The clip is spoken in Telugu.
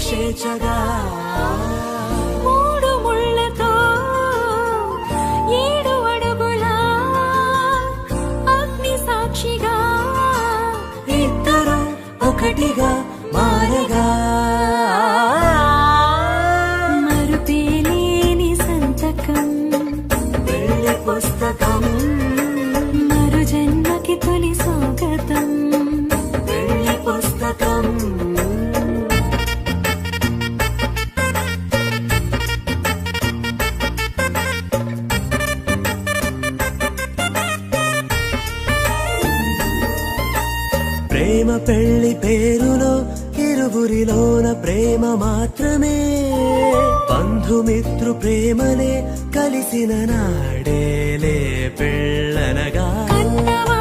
స్వేచ్ఛగా మూడు ముళ్ళతో 7 అడుగుల అగ్ని సాక్షిగా ఇద్దరు ఒకటిగా మారగా మరుపేలేని సంతకం పెళ్లి పుస్తకం మరు జన్మకి తొలి స్వాగతం పెళ్లి పుస్తకం ప్రేమ పెళ్లి పేరులో ఇరువురిలోన ప్రేమ మాత్రమే బంధుమిత్రు ప్రేమనే కలిసిన నాడేలే పెళ్ళనగా కన్నవ